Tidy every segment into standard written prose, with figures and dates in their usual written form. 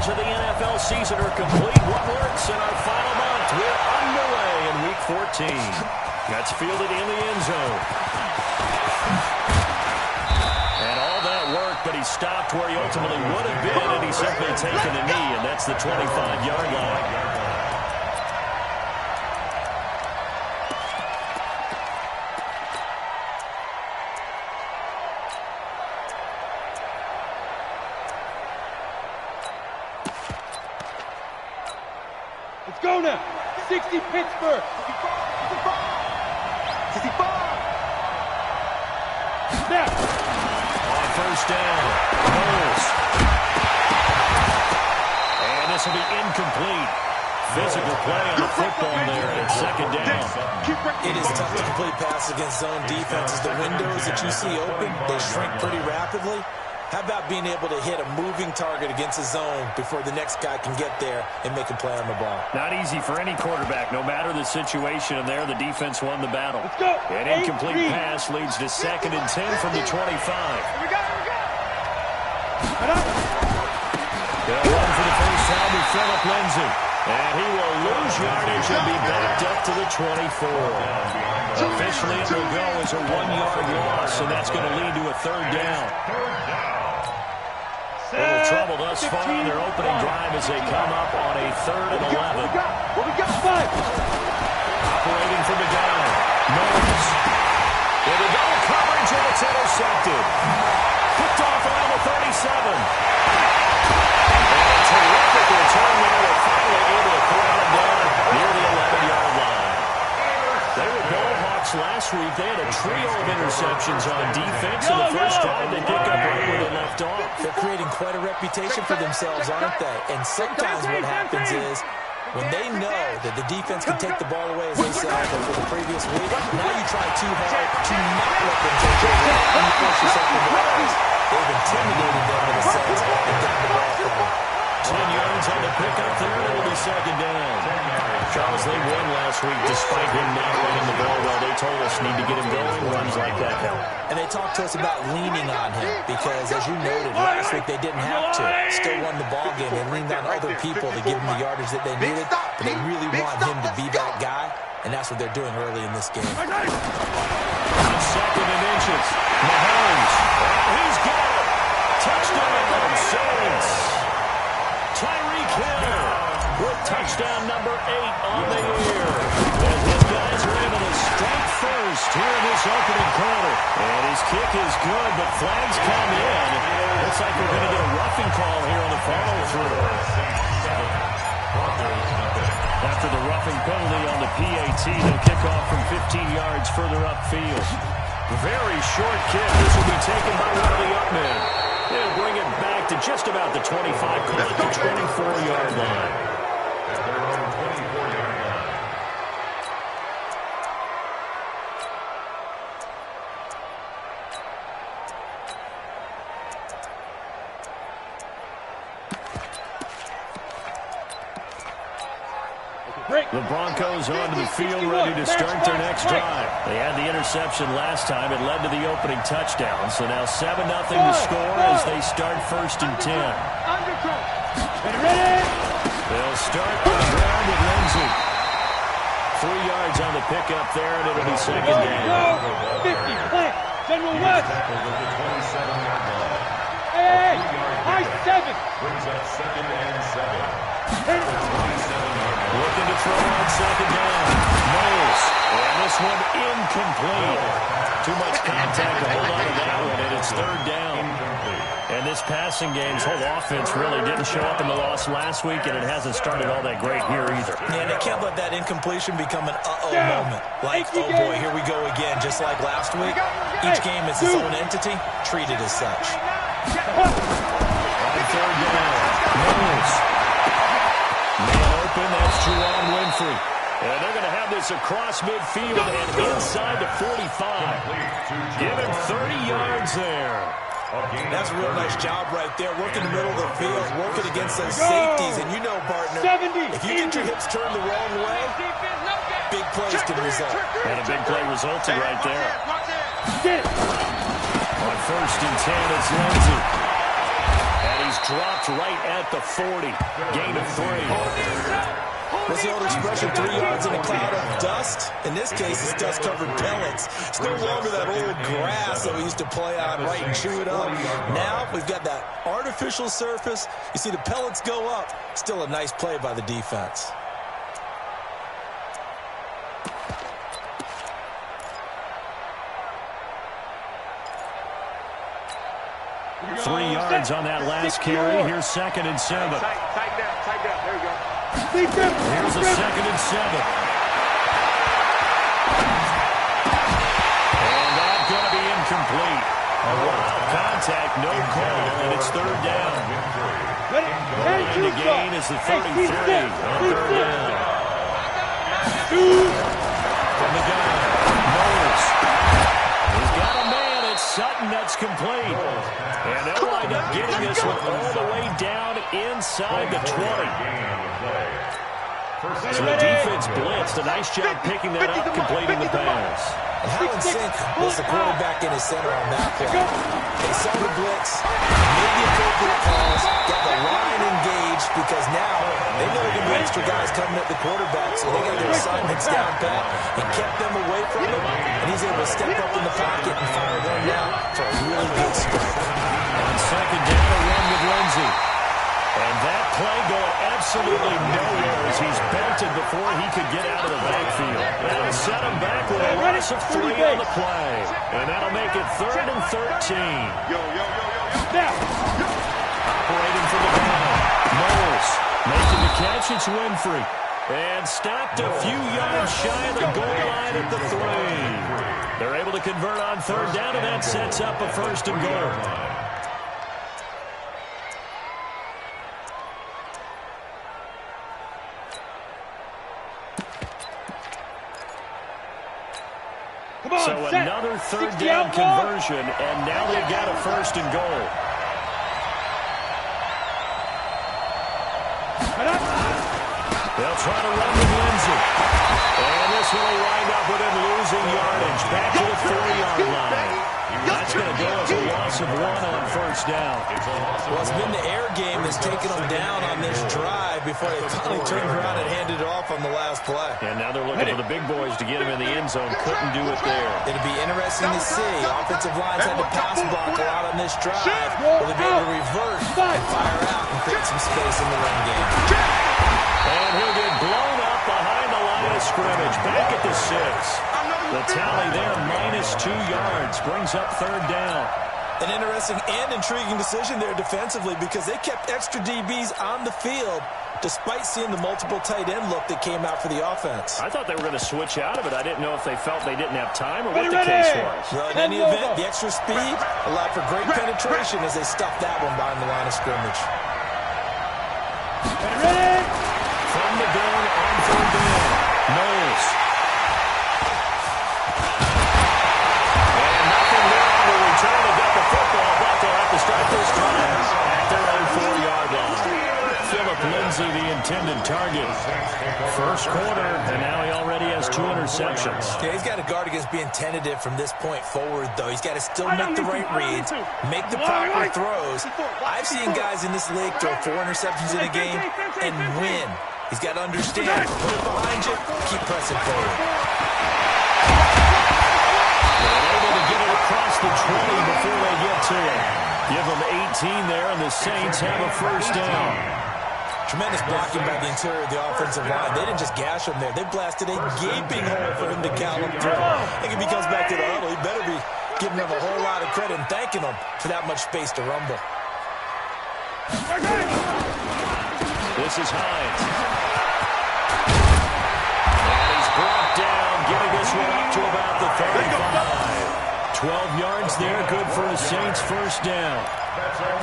of the NFL season are complete. What works in our final month? We're underway in Week 14. That's fielded in the end zone. And all that work, but he stopped where he ultimately would have been, and he's simply taken a knee, and that's the 25-yard line. Let's go now. 60 Pittsburgh. 65. Snap. On first down, Knowles. And this will be incomplete. Physical play on the football there at second down. It is tough to complete passes against zone defenses. The windows that you see open, they shrink pretty rapidly. How about being able to hit a moving target against a zone before the next guy can get there and make a play on the ball? Not easy for any quarterback, no matter the situation. And there, the defense won the battle. Let's go. An incomplete pass leads to 2nd and 10 from the 25. Here we go. They'll run for the first time with Phillip Lindsay. And he will lose yardage and be backed up to the 24. Officially, it will go as a 1-yard loss, and that's going to lead to a 3rd down. A little trouble thus far in their opening drive as they come up on a 3rd and 11. What we got? 5. Operating from the gun. Knowles. With a double coverage, and it's intercepted. Picked off around the 37. And a terrific return there. They're finally able to pull him down near the 11-yard line. They were Bullhawks last week. They had a trio of interceptions on defense, and the first drive they pick up right where they left off. They're creating quite a reputation for themselves, aren't they? And sometimes what happens is when they know that the defense can take the ball away, as they said for the previous week, now you try too hard to not let them take it away, and you force yourself into errors. They've intimidated them in a sense and gotten the ball from them. 10 yards on the pickup there, and it'll be 2nd down. Charles, they won last week despite him not running the ball well. They told us need to get him going. Runs like that help. And they talked to us about leaning on him because, as you noted, last week they didn't have to. Still won the ball game. They leaned on other people to give them the yardage that they needed, but they really want him to be that guy, and that's what they're doing early in this game. 2nd and inches. Mahomes. He's got it. Touchdown, Saints. Tyreek Hill with touchdown number 8 on the year. And his guys are able to strike first here in this opening quarter. And his kick is good, but flags come in. Looks like we're going to get a roughing call here on the follow-through. After the roughing penalty on the PAT, they'll kick off from 15 yards further upfield. Very short kick. This will be taken by one of the up men. They'll bring it back to just about the 25, call it the 24-yard line. The Broncos onto the field, ready to start their next drive. They had the interception last time. It led to the opening touchdown. So now 7-0 to score as they start 1st and 10. They'll start on the ground with Lindsay. 3 yards on the pickup there, and it'll be 2nd down. 50, plant, General West. Hey, high 7. Brings up 2nd and 7. Looking to throw on 2nd down. Knowles. And this one incomplete. Too much contact to hold on to that one, and it's 3rd down. And this passing game's whole offense really didn't show up in the loss last week, and it hasn't started all that great here either. Yeah, and they can't let that incompletion become an uh-oh moment. Like, oh boy, here we go again, just like last week. Each game is its own entity, treated as such. On 3rd down. Knowles. Man open, that's Juwan Winfrey. And they're going to have this across midfield and inside the 45. Give him 30 yards there. That's a real nice job right there. Working the middle of the field, working against those safeties. And you know, partner, if you get your hips turned the wrong way, big plays can result. And a big play resulted right there. On 1st and 10, it's Lindsay. And he he's dropped right at the 40. Gain of 3. What's the old expression, 3 yards in a cloud of dust? In this case, it's dust-covered pellets. It's no longer that old grass that we used to play on, right, and chew it up. Now we've got that artificial surface. You see the pellets go up. Still a nice play by the defense. 3 yards on that last carry. Here's 2nd and 7. Tight down. There we go. Here's a 2nd and 7. And that's going to be incomplete. A lot of contact, no call, and it's 3rd down. And the gain is the 33 on 3rd down. From the gun, Knowles. He's got a man at Sutton that's complete. And they'll wind up getting this one all the way down inside the 20. So the defense blitzed. A nice job picking that up, completing the pass. And how in sync was the quarterback in his center on that play? They saw the blitz, made the appropriate calls, got the line engaged, because now they know there are going to be extra guys coming at the quarterback, so they got their assignments down pat and kept them away from him. And he's able to step up in the pocket and fire one down for a really good start. On 2nd down, a run with Lindsey. And that play going absolutely nowhere as he's belted before he could get out of the backfield. That'll set him back with a loss of 3 on the play. And that'll make it 3rd and 13. Operating for the ball. Knowles making the catch. It's Winfrey. And stopped a few yards shy of the goal line at the 3. They're able to convert on 3rd down, and that sets up a 1st and goal. So another 3rd down conversion, and now they've got a 1st and goal. They'll try to run with Lindsey. And this one will wind up with him losing yardage back to the 4-yard line. That's going to go as a loss of 1 on 1st down. Well, it's been the air game that's taken them down on this drive before they finally turned around and handed it off on the last play. And now they're looking for the big boys to get him in the end zone. Couldn't do it there. It'll be interesting to see. Offensive lines had to pass block a lot on this drive. Will they be able to revert and fire out and create some space in the run game? And he'll get blown up behind the line of scrimmage. Back at the 6. The tally there, -2 yards, brings up 3rd down. An interesting and intriguing decision there defensively, because they kept extra DBs on the field despite seeing the multiple tight end look that came out for the offense. I thought they were going to switch out of it. I didn't know if they felt they didn't have time or what the case was. Well, in any event, the extra speed allowed for great penetration as they stuffed that one behind the line of scrimmage. From the gun on 3rd down, Knowles. And nothing there on the return. They got the football, but they'll have to start this drive at their own 4-yard line. Philip Lindsey, the intended target. 1st quarter, and now he already has 2 interceptions. Yeah, he's got to guard against being tentative from this point forward, though. He's got to still make the right reads, make the proper throws. I've seen guys in this league throw 4 interceptions in a game and win. He's got to understand, put it behind you, keep pressing forward. They're able to get it across the 20 before they get to it. Give them 18 there, and the Saints have a 1st down. Tremendous blocking by the interior of the offensive line. They didn't just gash him there. They blasted a gaping hole for him to gallop through. I think if he comes back to the huddle, he better be giving them a whole lot of credit and thanking them for that much space to rumble. This is Hines. And he's brought down, getting this one up to about the 35. 12 yards there, good for a Saints 1st down.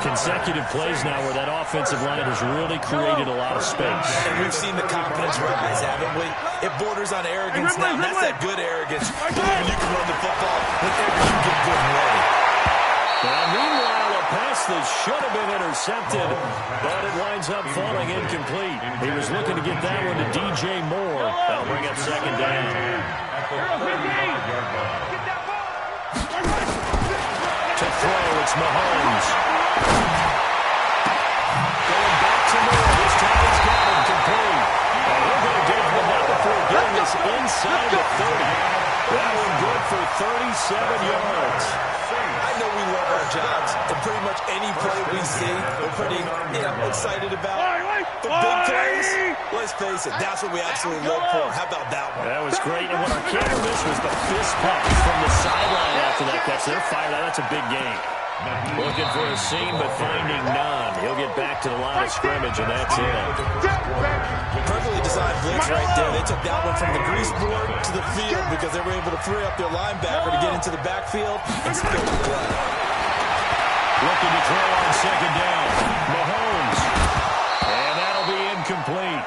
Consecutive plays now where that offensive line has really created a lot of space. And we've seen the confidence rise, haven't we? It borders on arrogance now. That's that good arrogance. Believing you can run the football whenever you get good and ready. And meanwhile, a pass that should have been intercepted, but it winds up falling incomplete. He was looking to get that one to DJ Moore. That'll bring up 2nd down. To throw, it's Mahomes. this inside the 30. That one good for 37 yards. I know we love our jobs, and pretty much any play we see, we're pretty excited about. But big plays, let's face it, that's what we absolutely live for. How about that one? That was great, and what our camera missed was the fist pump from the sideline after that catch. They're fired out. That's a big game. Looking for a seam, but finding none. He'll get back to the line of scrimmage, and that's it. Perfectly designed blitz right there. They took that one from the grease board to the field because they were able to free up their linebacker to get into the backfield and spill the play. Looking to throw on second down. Mahomes. And that'll be incomplete.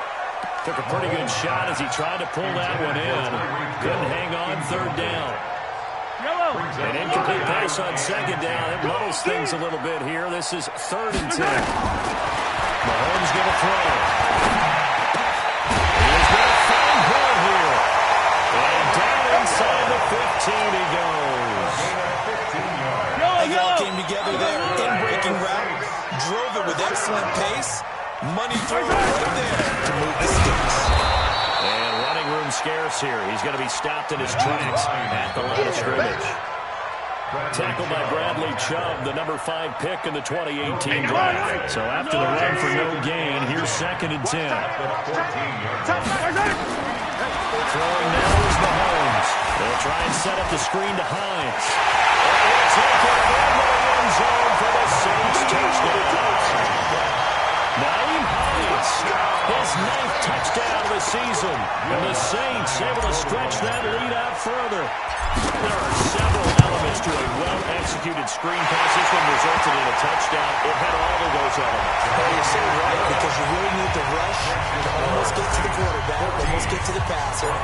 Took a pretty good shot as he tried to pull that one in. Couldn't hang on third down. An incomplete pass on second down. It muddles things a little bit here. This is 3rd and 10. Mahomes going to throw. He's going to find Hill here. And down inside the 15 he goes. They all came together there in breaking route. Drove it with excellent pace. Money throw right there to move the sticks. And running room scarce here. He's going to be stopped in his tracks at the line of scrimmage. Tackled by Bradley Chubb, the number 5 pick in the 2018 draft. So after the run for no gain, here's 2nd and 10. Throwing now is Mahomes. They'll try and set up the screen to Hines. And it's taken in the end zone for the Saints touchdown. Naeem Hines, his 9th touchdown of the season. And the Saints able to stretch that lead out further. There are several elements to a well-executed screen pass. This one resulted in a touchdown. It had all of those elements. Well, you're so right, because you really need the rush to almost get to the quarterback, almost get to the passer.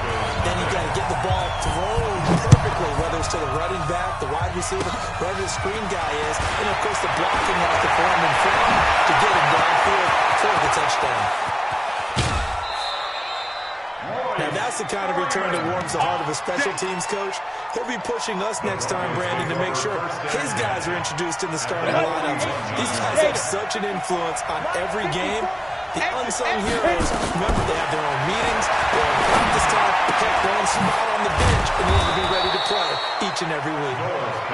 Then you got to get the ball thrown perfectly, whether it's to the running back, the wide receiver, whoever the screen guy is, and of course the blocking has to form in front to get him downfield for the touchdown. Now that's the kind of return that warms the heart of a special teams coach. He'll be pushing us next time, Brandon, to make sure his guys are introduced in the starting lineups. These guys have such an influence on every game. The unsung heroes, remember, they have their own meetings, their own practice time, their own spot on the bench in order to be ready to play each and every week.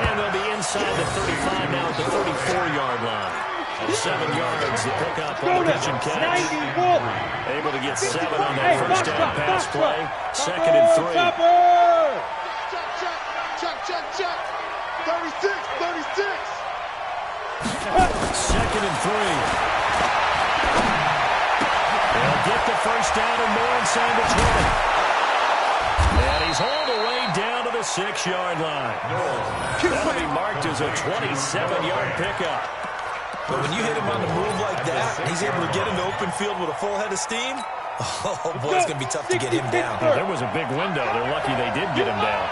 And they'll be inside the 35 now at the 34-yard line. 7 yards to pick up on the pitch and catch. Able to get 7 on that first down pass play. 2nd and 3. Check. 36. 2nd and 3. They'll get the first down and more inside the 20. And he's hauled away down to the 6-yard line. That'll be marked as a 27-yard pickup. But when you hit him on the move like that, he's able to get into open field with a full head of steam. Oh, boy, it's going to be tough to get him down. Well, there was a big window. They're lucky they did get him down.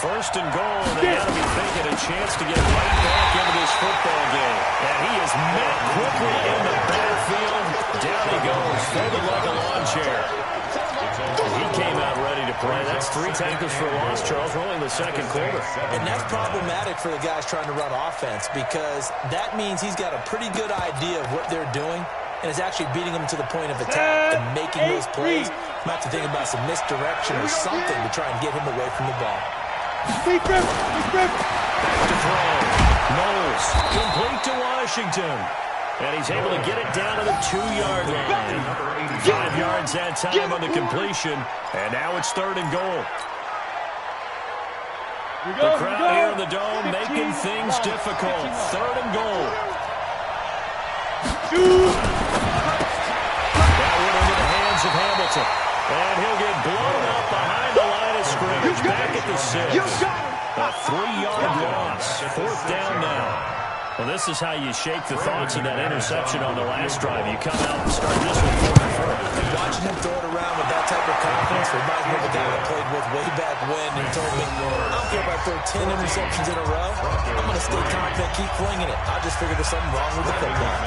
1st and goal, they got to be thinking a chance to get right back into this football game. And he is met quickly in the backfield. Down he goes, folded like a lawn chair. He came out ready to play. That's 3 tackles for a loss, Charles. We're only in the 2nd quarter. And that's problematic for the guys trying to run offense, because that means he's got a pretty good idea of what they're doing and is actually beating them to the point of attack and making those plays. Might have to think about some misdirection or something to try and get him away from the ball. Back to throw. Knowles, complete to Washington. And he's able to get it down to the 2-yard line. 5 yards that time on the completion. And now it's 3rd and goal. The crowd here in the Dome making things difficult. 3rd and goal. That one into the hands of Hamilton. And he'll get blown up behind the line of scrimmage. Back at the 6. A 3-yard loss. 4th down now. Well, this is how you shake the thoughts of that interception on the last drive. You come out and start this one 4-4. Watching him throw it around with that type of confidence reminds me of a guy I played with way back when and told me, I don't care if I throw 10 interceptions in a row. I'm going to stay confident, keep flinging it. I just figured there's something wrong with the football.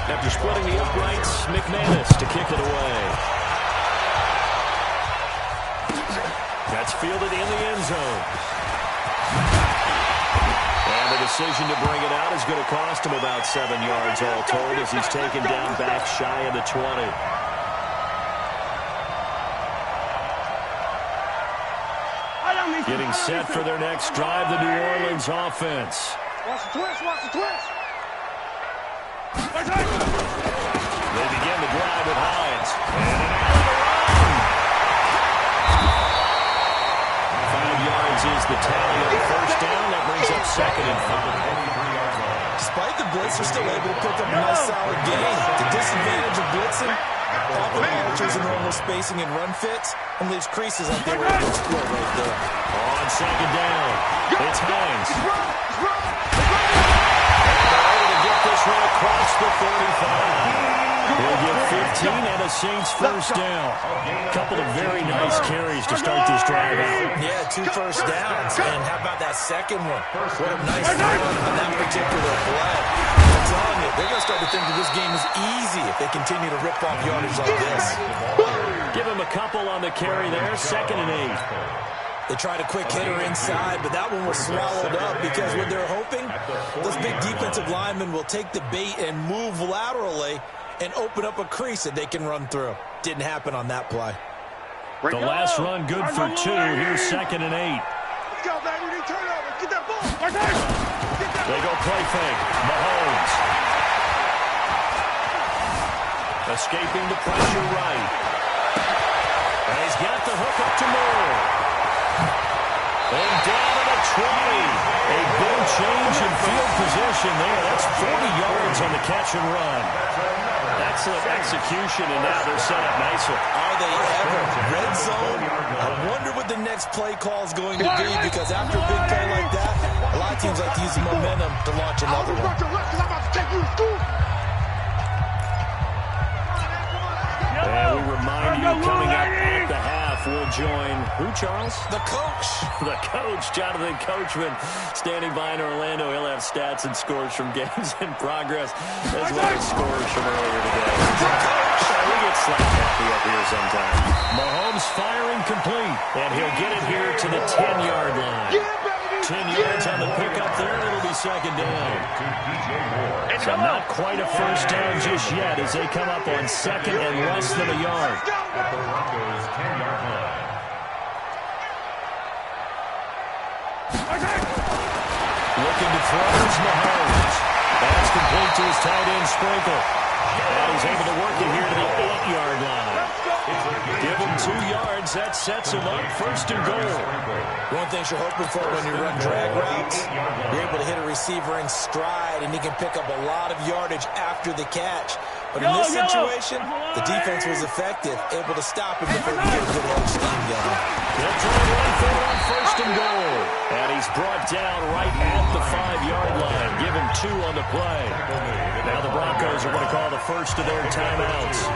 After splitting the uprights, McManus to kick it away. That's fielded in the end zone. And the decision to bring it out is going to cost him about 7 yards all told as he's taken down back shy of the 20. Getting set for their next drive, the New Orleans offense. Watch the twist, watch the twist. They begin the drive with Hines. And an out of the run. 5 yards is the tally on first down. That brings up 2nd and 5. Despite the blitz, they're still able to pick up a nice solid gain. The disadvantage of blitzing often alters the normal spacing and run fits and leaves creases like they were able to exploit right there. On 2nd down, it's Hines. This one across the 35. He'll get 15 and a Saints first down. A couple of very nice carries to start this drive out. Yeah, 2 first downs. And how about that second one? What a nice run on that particular play. I'm telling you, they're going to start to think that this game is easy if they continue to rip off yardage like this. Give him a couple on the carry there. 2nd and 8. They tried a quick hitter inside, but that one was swallowed up because what they're hoping, those big defensive linemen will take the bait and move laterally and open up a crease that they can run through. Didn't happen on that play. The last run good for 2. Here's 2nd and 8. Let's go, baby. They turn over. Get that ball. They go play fake. Mahomes. Escaping the pressure right. And he's got the hook up to Moore. And down to the 20. A big change in field position there. That's 40 yards on the catch and run. Excellent execution, and now they're set up nicely. Are they ever? Red zone? I wonder what the next play call is going to be, because after a big play like that, a lot of teams like to use the momentum to launch another one. And we remind you, coming up at the half, we'll join who, Charles? The coach. The coach, Jonathan Coachman, standing by in Orlando. He'll have stats and scores from games in progress, as well as scores from earlier today. We get slap happy up here sometimes. Mahomes firing complete, and he'll get it here to the 10-yard line. 10 yards on the pickup there. It'll be 2nd down. So not quite a first down just yet as they come up on 2nd and less than a yard. At the Broncos' 10-yard line. Looking to throw is Mahomes. That's complete to his tight end, Sprinkle. And he's able to work it here to the 8-yard line. Give him 2 yards. That sets him up 1st and goal. One thing you're hoping for when you run drag routes, you're able to hit a receiver in stride, and he can pick up a lot of yardage after the catch. But in this situation, the defense was effective, able to stop him before he could get a good old steam going. They'll try to run for it on 1st and goal. And he's brought down right at the 5-yard line. Give him 2 on the play. Now the Broncos are going to call the first of their timeouts,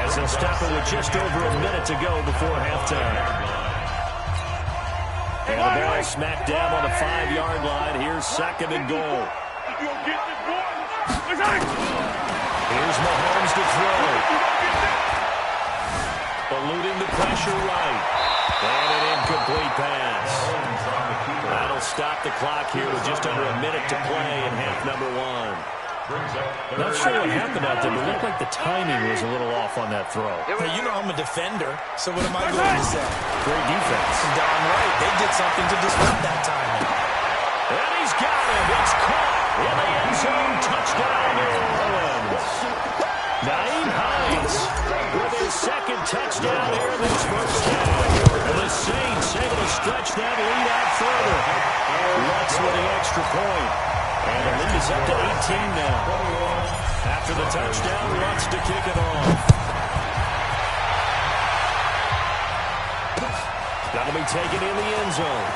as they'll stop it with just over a minute to go before halftime. And the ball smacked down on the 5-yard line. Here's 2nd and goal. Here's Mahomes to throw. Eluding the pressure right. And an incomplete pass. That'll stop the clock here with just under a minute to play in half number 1. Not sure what happened out there, but it looked like the timing was a little off on that throw. Hey, you know I'm a defender, so what am I going to say? Great defense. Darn right. They did something to disrupt that timing. And he's got him. It's caught in the end zone. Touchdown, New Orleans. Naeem Hines with his 2nd touchdown here in this first half. And the Saints able to stretch that lead out further. Lutz with the extra point. And the lead is up to 18 now. After the touchdown, Lutz to kick it off. That'll be taken in the end zone.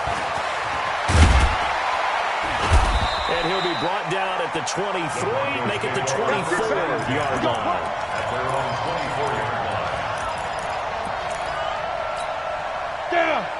And he'll be brought down at the 23, make it the 24-yard line. At their own 24-yard line.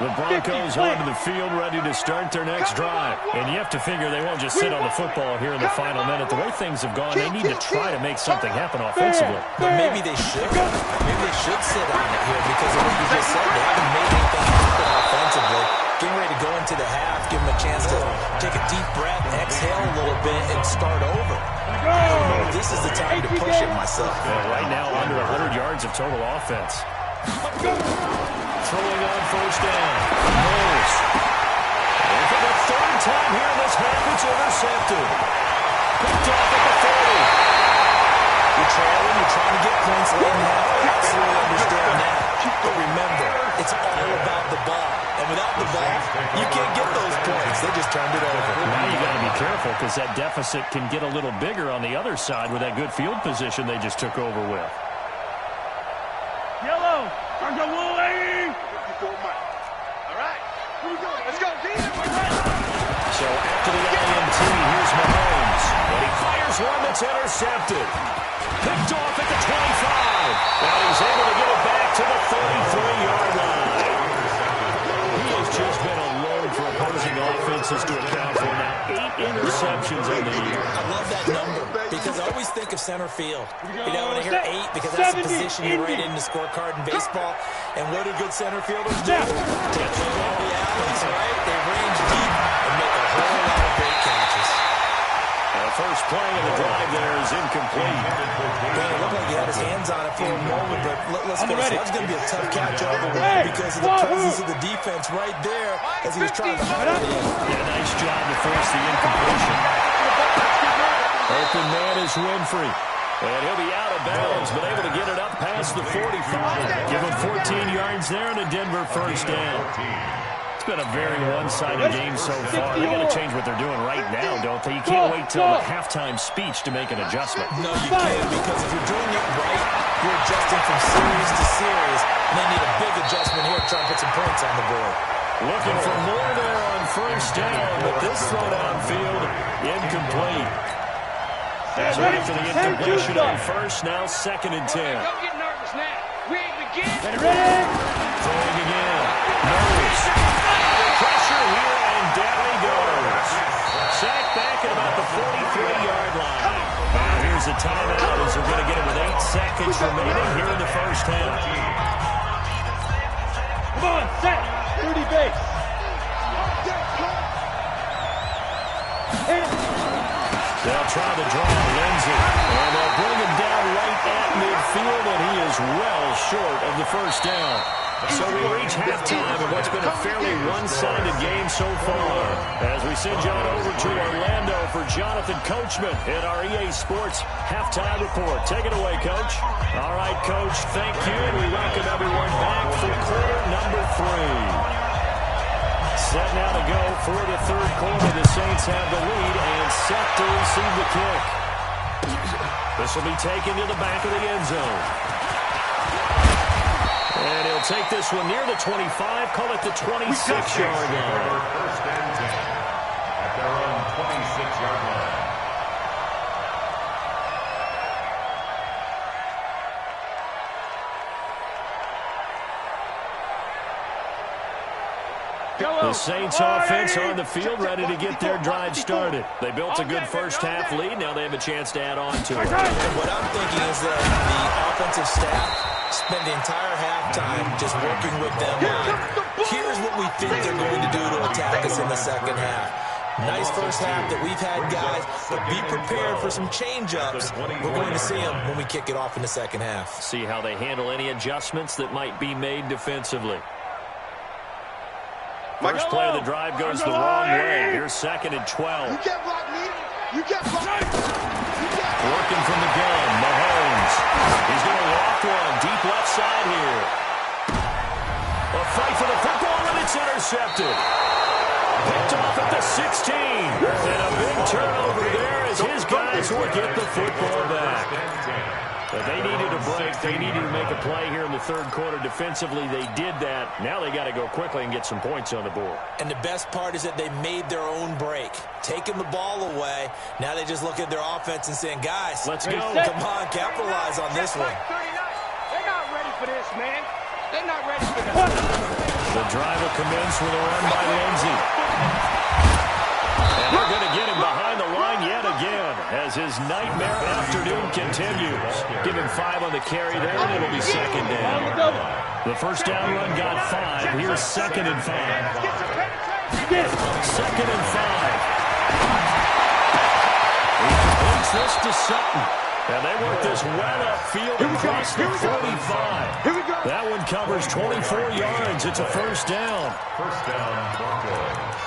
The Broncos onto the field, ready to start their next drive. And you have to figure they won't just sit on the football here in the final minute. The way things have gone, they need to try to make something happen offensively. But maybe they should. Maybe they should sit on it here because of what you just said. They haven't made anything happen offensively. Getting ready to go into the half, give them a chance to take a deep breath, exhale a little bit, and start over. I don't know if this is the time to push it myself. Right now, under 100 yards of total offense. Throwing on first down. Knowles time here in this half. It's intercepted. Picked off at the 30. You're trailing, you're trying to get points late in the half. I absolutely understand that. But remember, it's all about the ball. And without the ball, you can't get those points. They just turned it over. Now you got to be careful because that deficit can get a little bigger on the other side with that good field position they just took over with. Yellow. All right. Here we go. Let's go. So after the INT, here's Mahomes. And he fires one that's intercepted. Picked off at the 25. And he's able to get it back to the 33-yard line. He has just been a load for opposing offenses to account for now. 8 interceptions on the year. I love that number because I always think of center field. You know, when I hear 8, because that's the position you write in the scorecard in baseball. And what do good center fielders do? They play all the alleys, right? They range deep and make a whole lot of great catches. First play of the drive there is incomplete. Man, it looked like he had his hands on it for a moment, but let's go. That's going to be a tough catch all the way because of the presence of the defense right there as he was trying to hide it in. Yeah, nice job to force the incompletion. Open man is Winfrey. And he'll be out of bounds, but able to get it up past the 45. Give him 14 yards there and a Denver first down. It's been a very one-sided game so far. They got to change what they're doing right now, don't they? You can't wait till the halftime speech to make an adjustment. No, you can't, because if you're doing it right, you're adjusting from series to series, and they need a big adjustment here to try and put some points on the board. Looking for more there on first down, but this throw downfield incomplete. So after the incompletion on first, now 2nd and 10. Don't get nervous now. We ain't beginning. Ready? Throwing again. Knows. Pressure here, and down he goes. Sacked back at about the 43-yard line. Now here's a timeout as they're going to get it with 8 seconds remaining here in the first half. Come on, set. 30 base. They'll try to draw Lindsay, and they'll bring him down right at midfield, and he is well short of the first down. So we reach halftime in what's been a fairly one-sided game so far. As we send you on over to Orlando for Jonathan Coachman in our EA Sports Halftime Report. Take it away, Coach. All right, Coach, thank you, and we welcome everyone back for quarter number 3. Set now to go for the third quarter. The Saints have the lead and set to receive the kick. This will be taken to the back of the end zone. And he'll take this one near the 25, call it the 26-yard line. First and 10 at their own 26-yard line. The Saints offense on the field ready to get their drive started. They built a good first half lead. Now they have a chance to add on to it. And what I'm thinking is that the offensive staff spend the entire halftime just working with them on, here's what we think they're going to do to attack us in the second half. Nice first half that we've had, guys, but be prepared for some change-ups. We're going to see them when we kick it off in the second half. See how they handle any adjustments that might be made defensively. First play of the drive goes the wrong way. Here's 2nd and 12. You can't block me. You can't block me. Working from the gun, Mahomes. He's going to walk one deep left side here. A fight for the football, and it's intercepted. Picked off at the 16. And a big turnover there as his guys will get the football back. But they needed a break. They needed to make a play here in the third quarter. Defensively, they did that. Now they got to go quickly and get some points on the board. And the best part is that they made their own break. Taking the ball away. Now they just look at their offense and saying, guys, let's go. Come on, capitalize on this one. They're not ready for this, man. They're not ready for this. The drive will commence with a run by Lindsay. And they're going to get him behind the line yet again as his nightmare afternoon continues. Give him 5 on the carry there, and it'll be 2nd down. The first down run got 5. Here's 2nd and 5. 2nd and 5. He completes this to Sutton. And they work this well upfield across the 45. That one covers 24 yards. It's a first down. First down, Broncos.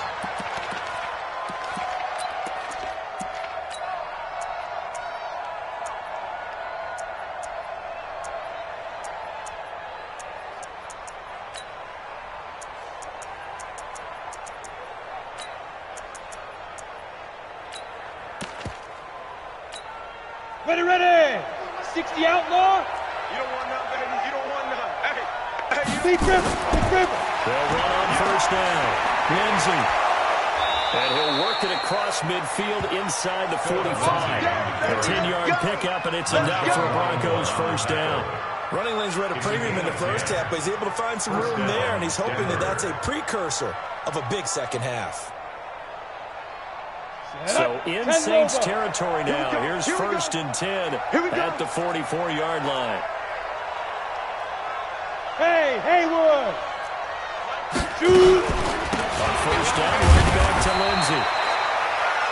Ready, ready. 60 outlaw. You don't want none, baby. You don't want none. Hey, Deep dribble. Deep dribble. They'll run on first down. Lindsey. And he'll work it across midfield inside the 45. A 10-yard pickup, and it's enough for a Broncos first down. Running lanes were at a premium in the first half, but he's able to find some room there, and he's hoping that that's a precursor of a big second half. So in Saints territory now. Here's first and 10 at the 44-yard line. Hey, Haywood. Shoot. On first down, right back to Lindsey.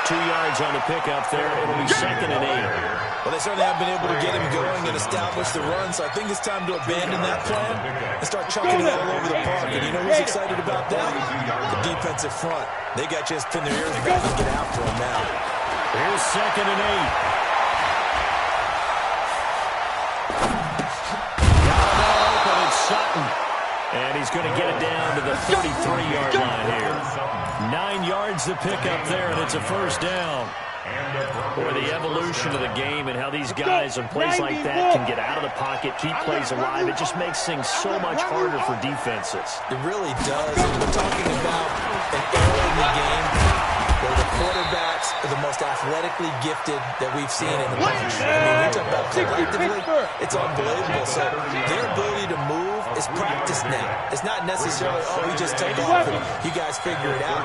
2 yards on the pickup there. It'll be second and 8. Well, they certainly have been able to get him going and establish the run, so I think it's time to abandon that plan and start chucking it all over the park. And you know who's excited about that? The defensive front. They got just pin their ears back and get after him now. Here's second and 8. Got him all open. It's Sutton. And he's going to get it down to the 33-yard line here. 9 yards to pick up there, and it's a first down. Boy, the evolution of the game and how these guys in plays like that can get out of the pocket, keep plays alive, it just makes things so much harder for defenses. It really does. And we're talking about an era in the game where the quarterbacks are the most athletically gifted that we've seen in the bunch. I mean, we talk about collectively, it's unbelievable. So their ability to move is practiced now. It's not necessarily, oh, he just took off and you guys figure it out.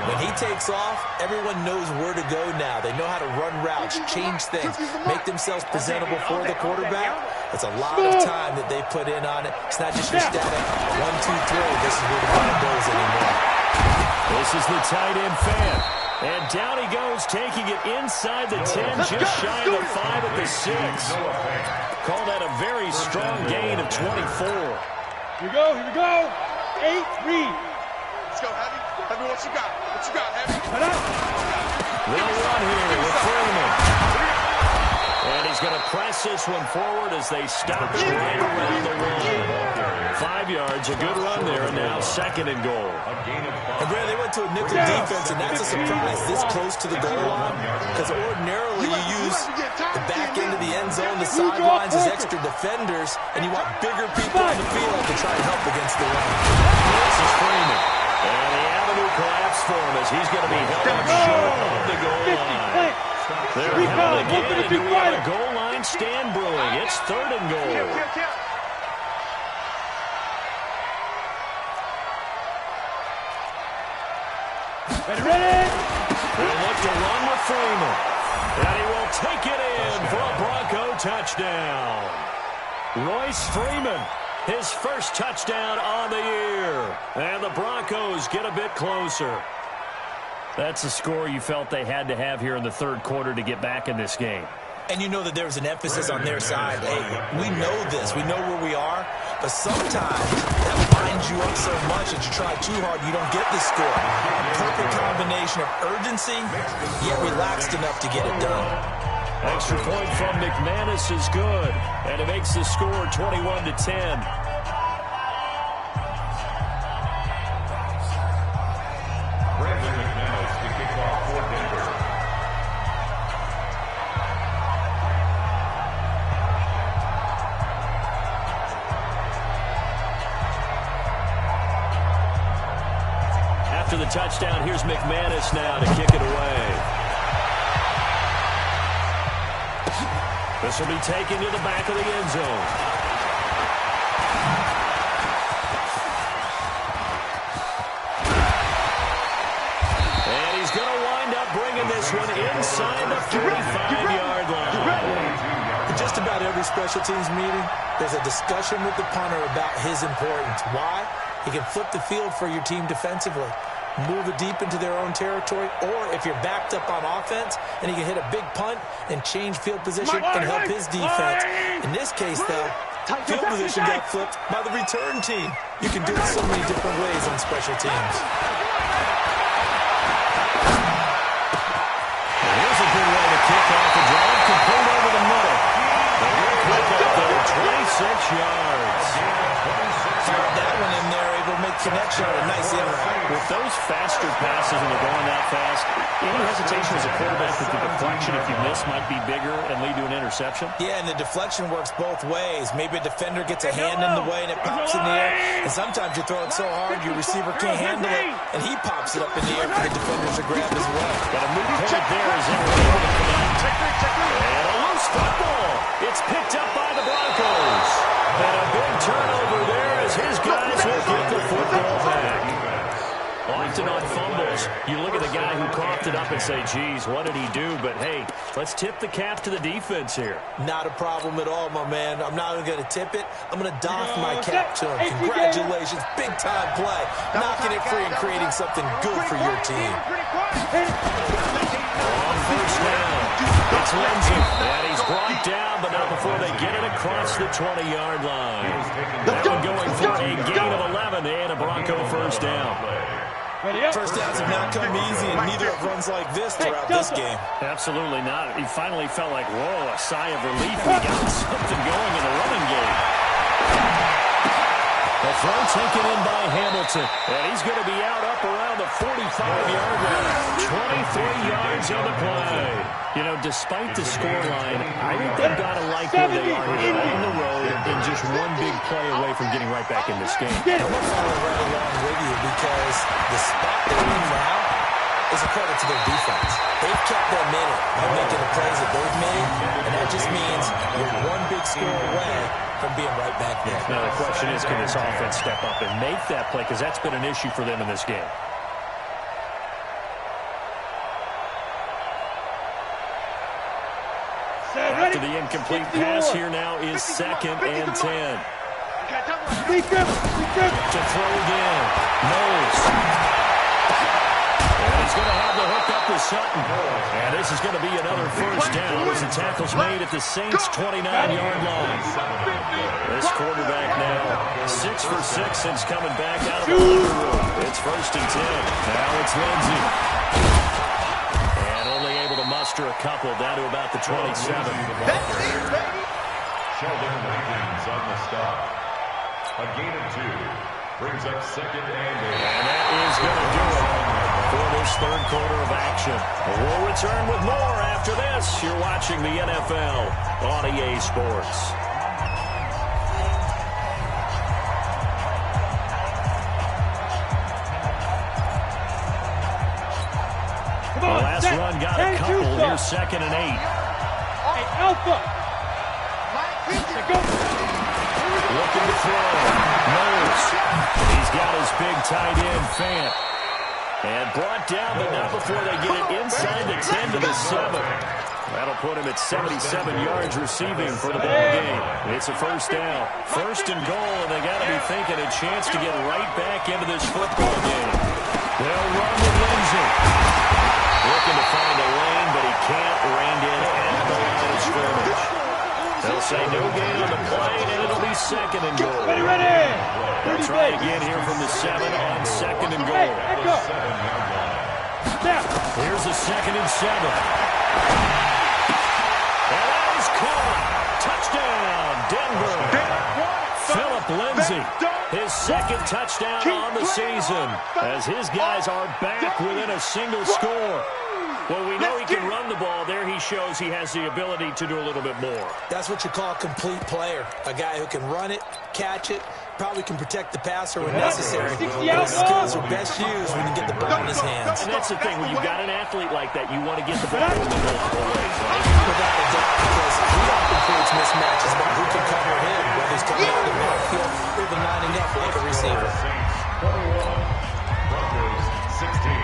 When he takes off, everyone knows where to go now. They know how to run routes, change things, make themselves presentable for the quarterback. It's a lot of time that they put in on it. It's not just your static 1, 2, 3. This is where the ball goes anymore. This is the tight end fan. And down he goes, taking it inside the 10, just shy of the 5 at the 6. Call that a very strong gain of 24. Here we go, here we go. 8, read. let's go, Heavy. Heavy, what you got? What you got, Heavy? They'll run here with Freeman. And he's going to press this one forward as they stop it right around the run. 5 yards, a good run there, and now second and goal. And Brad, they went to a nickel defense, and that's a surprise this close to the goal line. Because ordinarily you use the back end of the end zone, the sidelines as extra defenders, and you want bigger people on the field to try and help against the run. This is Freeman. And the avenue collapsed for him as he's going to be held up short of the goal line. They're held again, and we have a goal line stand brewing. It's third and goal. Ready? They'll look to run with Freeman. And he will take it in for a Bronco touchdown. Royce Freeman, his first touchdown on the year. And the Broncos get a bit closer. That's a score you felt they had to have here in the third quarter to get back in this game. And you know that there's an emphasis on their side. Hey, we know this. We know where we are. But sometimes that winds you up so much that you try too hard, you don't get the score. A perfect combination of urgency, yet relaxed enough to get it done. Extra point from McManus is good. And it makes the score 21-10. After the touchdown, here's McManus now to kick it away. This will be taken to the back of the end zone. And he's going to wind up bringing this one inside the 45-yard line. In just about every special teams meeting, there's a discussion with the punter about his importance. Why? He can flip the field for your team defensively, move it deep into their own territory, or if you're backed up on offense and he can hit a big punt and change field position and help his defense. In this case, though, field position got flipped by the return team. You can do it so many different ways on special teams. Here's a good way to kick off the drive, complete over the middle. Quick up there, 26 yards. Fired that one in there, able to make connection on a nice in route. With those faster passes when they're going that fast, any hesitation as a quarterback that the deflection, if you miss, might be bigger and lead to an interception? Yeah, and the deflection works both ways. Maybe a defender gets a hand in the way and it pops in the air. And sometimes you throw it so hard your receiver can't handle it, and he pops it up in the air for the defenders to grab as well. But a move point there is able to connect. And a loose football. It's picked up by the Broncos. And a big turnover there as his guys will get the football back. Often on fumbles, you look at the guy who coughed it up and say, geez, what did he do? But, hey, let's tip the cap to the defense here. Not a problem at all, my man. I'm not even going to tip it. I'm going to doff my cap to him. Congratulations. Big-time play. Knocking it free and creating something good for your team. On first down, it's Lindsey. And he's brought down, but not before they get it across the 20-yard line. That one going for a gain of 11 and a Bronco first down. First downs have not come easy, and neither have runs like this throughout this game. Absolutely not. He finally felt like, whoa, a sigh of relief. We got something going in the running game. The throw taken in by Hamilton. And he's going to be out up around the 45-yard line. 23 yards on the play. You know, despite the scoreline, I think they've got to like where they are here on the road and just one big play away from getting right back in this game. I'm going to follow right along with you because the spot they're in now is a credit to their defense. They've kept them in it by making the plays that they've made, and that just means you're one big score away from being right back there. Now the question is, can this offense step up and make that play? Because that's been an issue for them in this game. After the incomplete pass, here now is 2nd and 10. To throw again. Knowles. And he's going to have the hook up to Sutton. And this is going to be another first down as the tackle's made at the Saints' 29-yard line. This quarterback now 6 for 6 since coming back out of the locker room. It's 1st and 10. Now it's Lindsey. And only able to muster a couple down to about the 27. Sheldon Rankins on the stop. A gain of 2. Brings up 2nd and 8. And that is going to do it for this third quarter of action. We'll return with more after this. You're watching the NFL on EA Sports. The last run got a couple. Here's 2nd and 8. Hey, Alpha. Looking to throw. Knowles. He's got his big tight end, Fant. And brought down, but not before they get it inside the 10 to the 7. That'll put him at 77 yards receiving for the ball game. It's a first down. 1st and goal, and they got to be thinking a chance to get right back into this football game. They'll run with Lindsey. Looking to find a lane, but he can't. Reined in at the line of scrimmage. They'll say no gain on the play, and it'll be 2nd and goal. Ready. They'll try again here from the 7 on 2nd and goal. Here's the 2nd and 7. And that is caught. Touchdown, Denver. Philip Lindsey, his 2nd touchdown on the season, as his guys are back within a single score. Well, we know he can run the ball. There he shows he has the ability to do a little bit more. That's what you call a complete player. A guy who can run it, catch it, probably can protect the passer when necessary. Those skills are best used when you get the ball in his hands. And that's the thing. When you've got an athlete like that, you want to get the ball in multiple ways. Without a doubt, because he often creates mismatches about who can cover him, whether he's coming out of the backfield or even lining up like a receiver. 21. Broncos 16.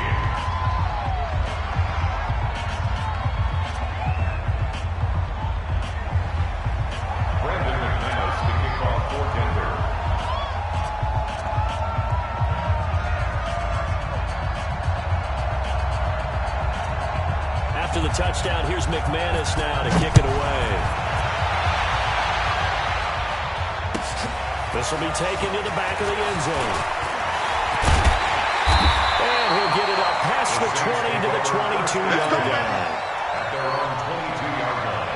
After the touchdown, here's McManus now to kick it away. This will be taken to the back of the end zone. And he'll get it up past the 20 to the 22-yard line. At their own 22-yard line.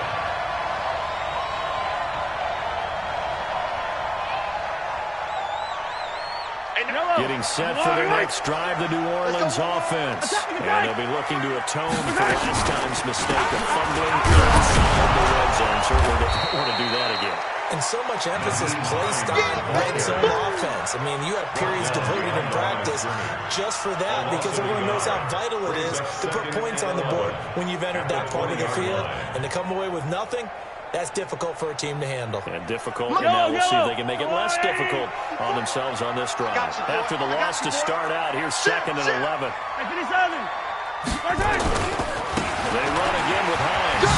Getting set for their next drive, the New Orleans offense. And they'll be looking to atone for last time's mistake of fumbling inside the red zone. Certainly don't want to do that again. And so much emphasis placed on red zone offense. I mean, you have periods devoted in practice just for that because everyone knows how vital it is to put points on the board when you've entered that part of the field. And to come away with nothing, that's difficult for a team to handle. And difficult, and now we'll see if they can make it less difficult on themselves on this drive. After the loss to start out, here's 2nd and 11. They run again with Hines.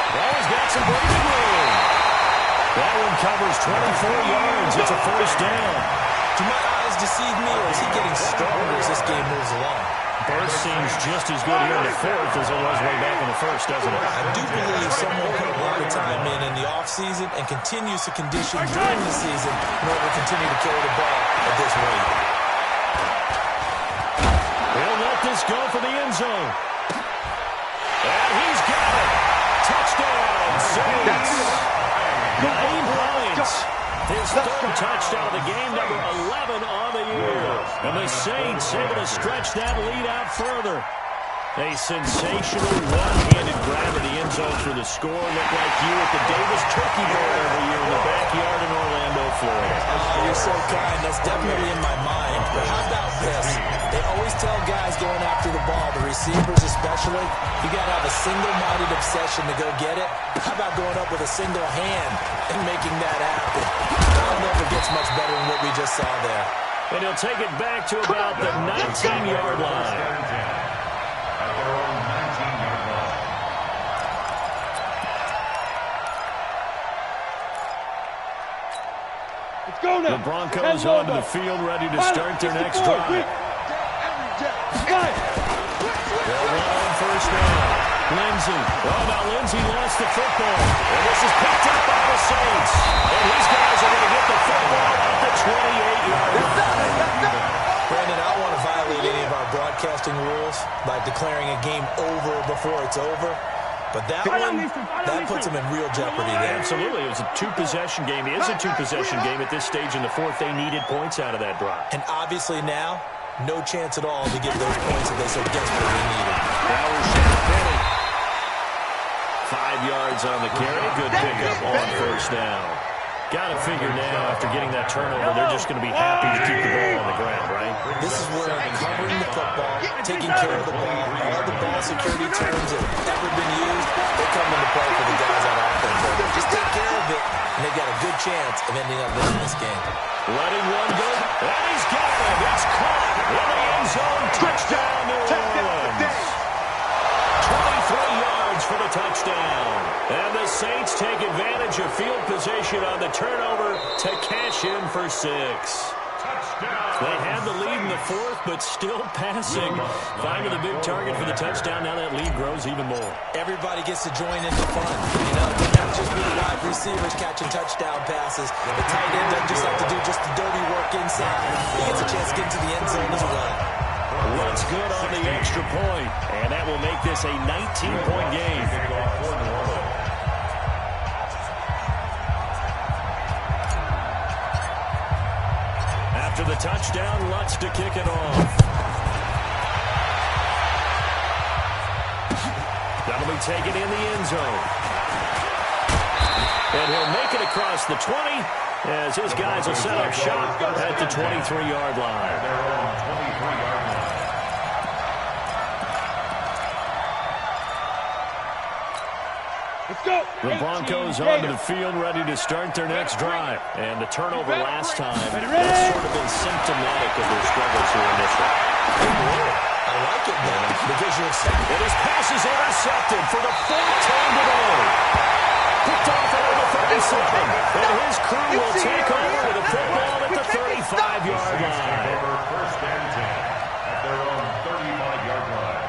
Well, he's got some breathing room. That one covers 24 yards. It's a first down. Do my eyes deceive me, or is he getting stronger as this game moves along? Burst seems just as good here in the 4th as it was way back in the 1st, doesn't it? I do believe someone put a lot of time in the offseason and continues to condition during the season in order to continue to carry the ball at this rate. He'll let this go for the end zone. And he's got it. Touchdown, Saints. Naeem Hines. His 3rd touchdown of the game, number 11 on the year. And the Saints able to stretch that lead out further. A sensational one-handed grab of the end zone for the score. Looked like you at the Davis Turkey Bowl every year in the backyard in Orlando, Florida. Oh, you're so kind. That's definitely in my mind. But how about this? They always tell guys going after the ball, the receivers especially, you got to have a single-minded obsession to go get it. How about going up with a single hand and making that happen? I don't know if it gets much better than what we just saw there. And he'll take it back to about the 19-yard line. The Broncos onto the field, ready to start their next drive. They'll run on first down. Lindsey. Oh, now Lindsey lost the football. And this is picked up by the Saints. And these guys are going to get the football at the 28-yard line. Brandon, I don't want to violate any of our broadcasting rules by declaring a game over before it's over. But that one, that puts them in real jeopardy there. Absolutely. It was a two-possession game. It is a two-possession game at this stage in the 4th. They needed points out of that drive. And obviously now, no chance at all to get those points that they so desperately needed. That was Penny. 5 yards on the carry. Good pickup on first down. Got to figure now, after getting that turnover, they're just going to be happy to keep the ball on the ground, right? This is where covering the football, taking care of the ball, all the ball security terms that have ever been used, they come into play for the guys on offense. Just take care of it, and they've got a good chance of ending up winning this game. Letting one go, and he's got it. It's caught in the end zone. Touchdown, New Orleans. 23 yards for the touchdown. And the Saints take advantage of field position on the turnover to cash in for 6. They had the lead in the 4th, but still passing. Finding the big target for the touchdown. Now that lead grows even more. Everybody gets to join in the fun. You know, not just be the wide receivers catching touchdown passes. The tight end doesn't just have to do just the dirty work inside. He gets a chance to get into the end zone as well. Looks good on the extra point, and that will make this a 19-point game. After the touchdown, Lutz to kick it off. That'll be taken in the end zone. And he'll make it across the 20 as his guys will set up shop at the 23-yard line. The Broncos onto the field, ready to start their next drive. And the turnover last time, that's sort of been symptomatic of their struggles here in this one. I like it, man, because you're excited. And his pass is intercepted for the 4th time today. Picked off out of the 37. And his crew will take over with the football at the 35-yard line. First and 10 at their own 35-yard line.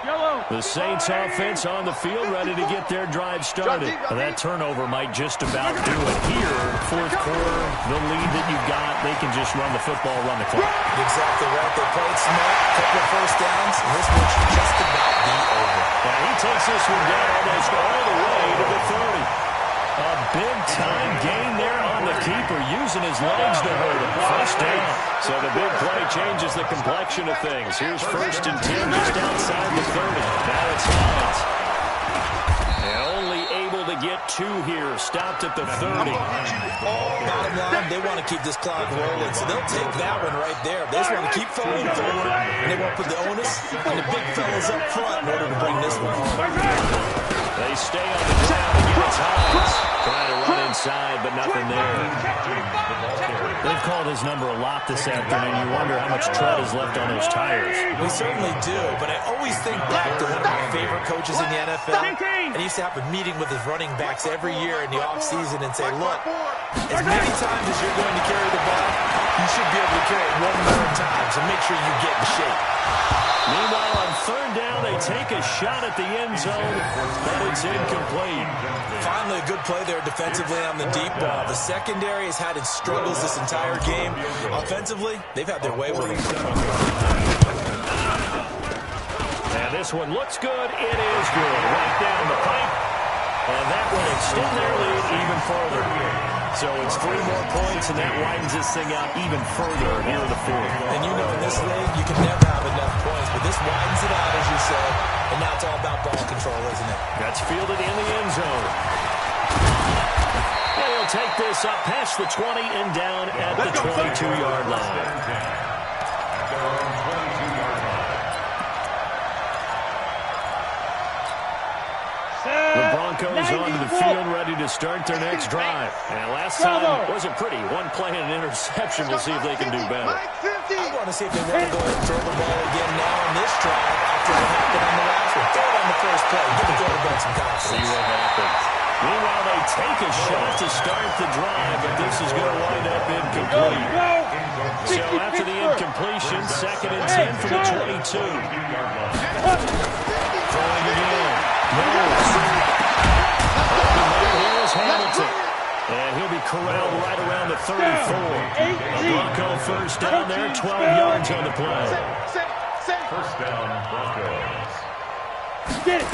Yellow. The Saints offense on the field, ready to get their drive started. That turnover might just about do it here. Fourth quarter, the lead that you've got, they can just run the football, run the clock. Exactly right. They played smart, couple of first downs, and this one should just about be over. Now he takes this one down almost all the way to the 30. A big-time gain there on the keeper, using his legs to hurt him. First down. So the big play changes the complexion of things. Here's 1st and 10 just outside the 30. Now it's Hines. And only able to get 2 here. Stopped at the 30. Bottom line, they want to keep this clock rolling, so they'll take that one right there. They just want to keep falling forward, and they won't put the onus on the big fellas up front in order to bring this one home. They stay on the ground against Hines. Trying to run inside, but nothing there. They've called his number a lot this afternoon. You wonder how much tread is left on those tires. We certainly do, but I always think back to one of my favorite coaches in the NFL. And he used to have a meeting with his running backs every year in the offseason and say, look, as many times as you're going to carry the ball, you should be able to carry it one more time, so make sure you get in shape. Meanwhile, on 3rd down, they take a shot at the end zone, but it's incomplete. Finally, a good play there defensively on the deep ball. The secondary has had its struggles this entire game. Offensively, they've had their way with it. And this one looks good. It is good. Right down the pipe. And that will extend their lead even further. So it's 3 more points, and that widens this thing out even further here in the 4th. And you know in this league, you can never have enough points, but this widens it out, as you said. And now it's all about ball control, isn't it? That's fielded in the end zone. And he'll take this up past the 20 and down at the 22-yard line. The Broncos onto the field, ready to start their next drive. And last time wasn't pretty. 1 play and an interception. We'll see if they can do better. I want to see if they want to go ahead and throw the ball again now on this drive after what happened on the last one. Throw it on the first play. Give the quarterback some confidence. See what happens. Meanwhile, they take a shot to start the drive, but this is going to wind up incomplete. So after the incompletion, 2nd and 10 from the 22. Throwing again. Here's Hamilton. And he'll be corralled right around the 34. A Bronco first down there, 12 yards on the play. First down, Broncos. Get it.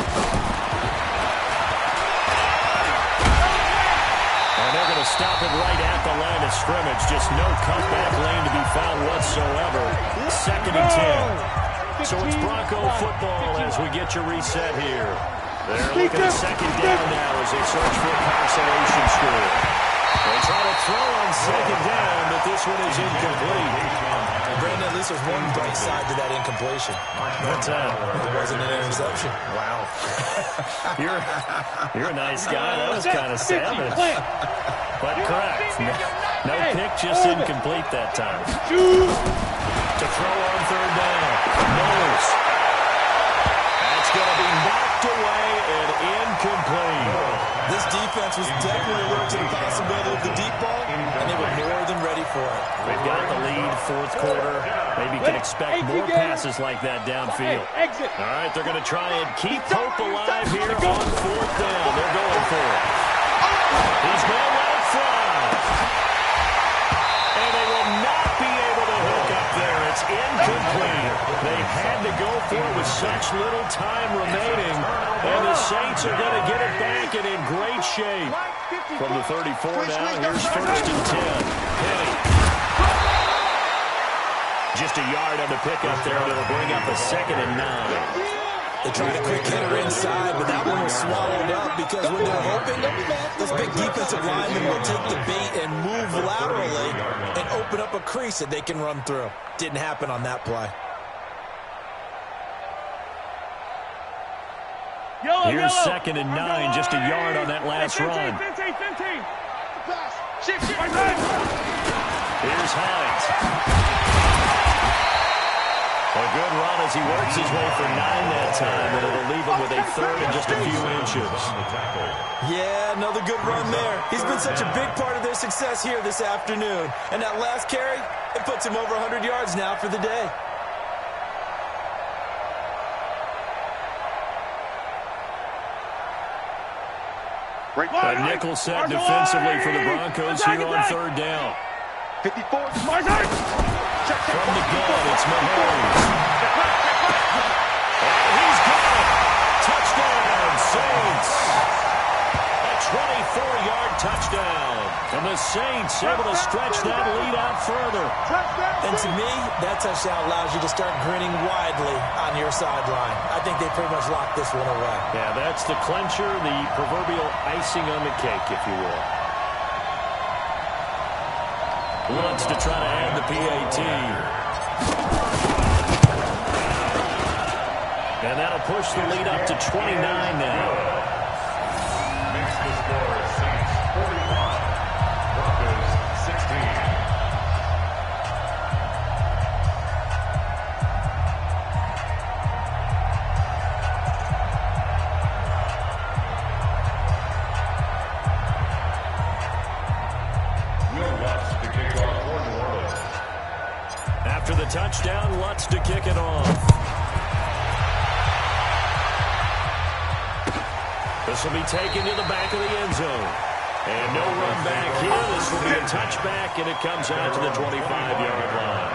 And they're going to stop it right at the line of scrimmage. Just no cutback lane to be found whatsoever. 2nd and 10. So it's Bronco football as we get your reset here. They're looking at 2nd down now as they search for a consolation score. They try to throw on 2nd down, but this one is incomplete. And Brandon, at least there's one bright side to that incompletion. What's that? It wasn't an interception. Wow. You're a nice guy. That was kind of savage. But correct. No pick, just incomplete that time. To throw on 3rd down. Knowles. That's going to be knocked away and incomplete. This defense was definitely alert to the possibility of the deep ball, and they were more than ready for it. They've got the lead, 4th quarter. Maybe can expect more passes like that downfield. All right, they're going to try and keep hope alive here on 4th down. They're going for it. He's going to let it fly. And they will not be able to hook up there. It's incomplete. They had to go for it with such little time remaining. And the Saints are going to get it back and in great shape. From the 34 now, here's 1st and 10. Penny. Just a yard on the pickup there. It'll bring up a 2nd and 9. They tried a quick hitter inside, but that one was swallowed up because when they're hoping, this big defensive lineman will take the bait and move laterally and open up a crease that they can run through. Didn't happen on that play. Here's 2nd and 9, just a yard on that last run. Here's Hines. A good run as he works his way for 9 that time, and it'll leave him with a 3rd and just a few inches. Yeah, another good run there. He's been such a big part of their success here this afternoon. And that last carry, it puts him over 100 yards now for the day. A nickel set defensively for the Broncos here on third down. 54. Marshall. From the gun, it's Mahomes. He's got it. Touchdown, Saints. A 24-yard touchdown. And the Saints able to stretch that lead out further. And to me, that touchdown allows you to start grinning widely on your sideline. I think they pretty much locked this one away. Yeah, that's the clincher, the proverbial icing on the cake, if you will. Wants to try to add the PAT. And that'll push the lead up to 29 now. Makes the score Saints 45, Broncos 16. After the touchdown, Lutz to kick it off. This will be taken to the back of the end zone. And no run back here. This will be a touchback, and it comes out to the 25-yard line.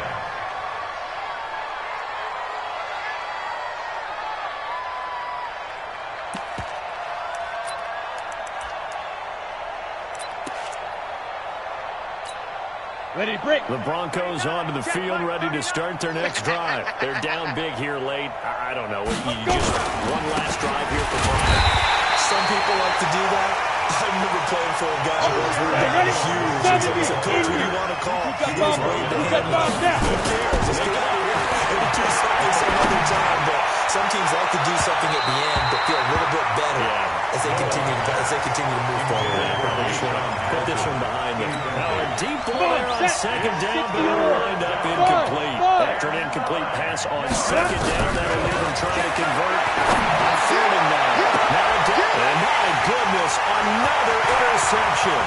Ready to break. The Broncos onto the field, ready to start their next drive. They're down big here late. I don't know. You just one last drive here for Brian. Some people like to do that. I remember playing for a guy who was really huge. And so he said, Coach, what do you want to call? He was waving the hand. Who cares? Just get out of here. Maybe do something some other time. But some teams like to do something at the end to feel a little bit better as they continue to move forward. Probably should put this one behind them. Now a deep ball there on second down, but it'll wind up incomplete. After an incomplete pass on second down, that'll leave them trying to convert. Third and 9. Now a down. And my goodness, another interception.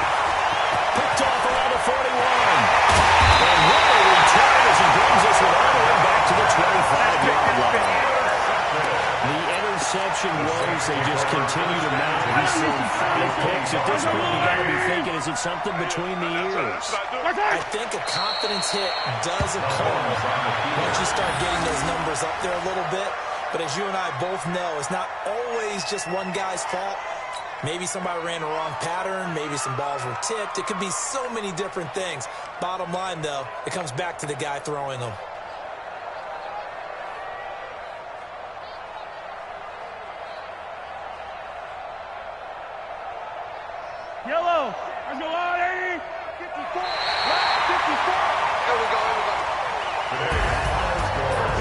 Picked off around the 41. And what a return as he brings us with all the way back to the 25-yard line. The interception woes, they just continue to mount. He's thrown 5 picks. At this point, you got to be thinking, is it something between the ears? I think a confidence hit does occur once you start getting those numbers up there a little bit. But as you and I both know, it's not always just one guy's fault. Maybe somebody ran the wrong pattern. Maybe some balls were tipped. It could be so many different things. Bottom line, though, it comes back to the guy throwing them. Yellow. Let's go out, 80. 54. 54. Here we go.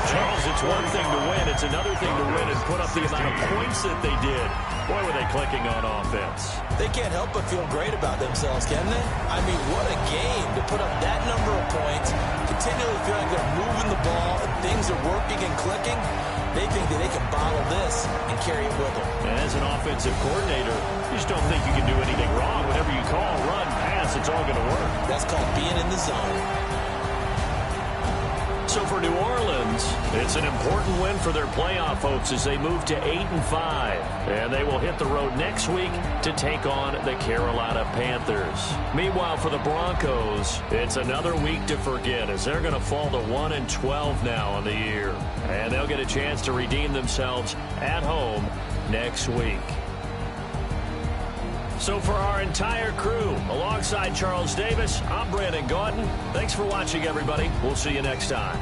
Charles, it's one thing to win. It's another thing to win and put up the amount of points that they did. Boy, were they clicking on offense. They can't help but feel great about themselves, can they? I mean, what a game to put up that number of points, continually feel like they're moving the ball, and things are working and clicking. They think that they can bottle this and carry it with them. And as an offensive coordinator, you just don't think you can do anything wrong. Whatever you call, run, pass, it's all going to work. That's called being in the zone. So for New Orleans, it's an important win for their playoff hopes as they move to 8-5. And they will hit the road next week to take on the Carolina Panthers. Meanwhile, for the Broncos, it's another week to forget as they're going to fall to 1-12 now on the year. And they'll get a chance to redeem themselves at home next week. So for our entire crew, alongside Charles Davis, I'm Brandon Gaudin. Thanks for watching, everybody. We'll see you next time.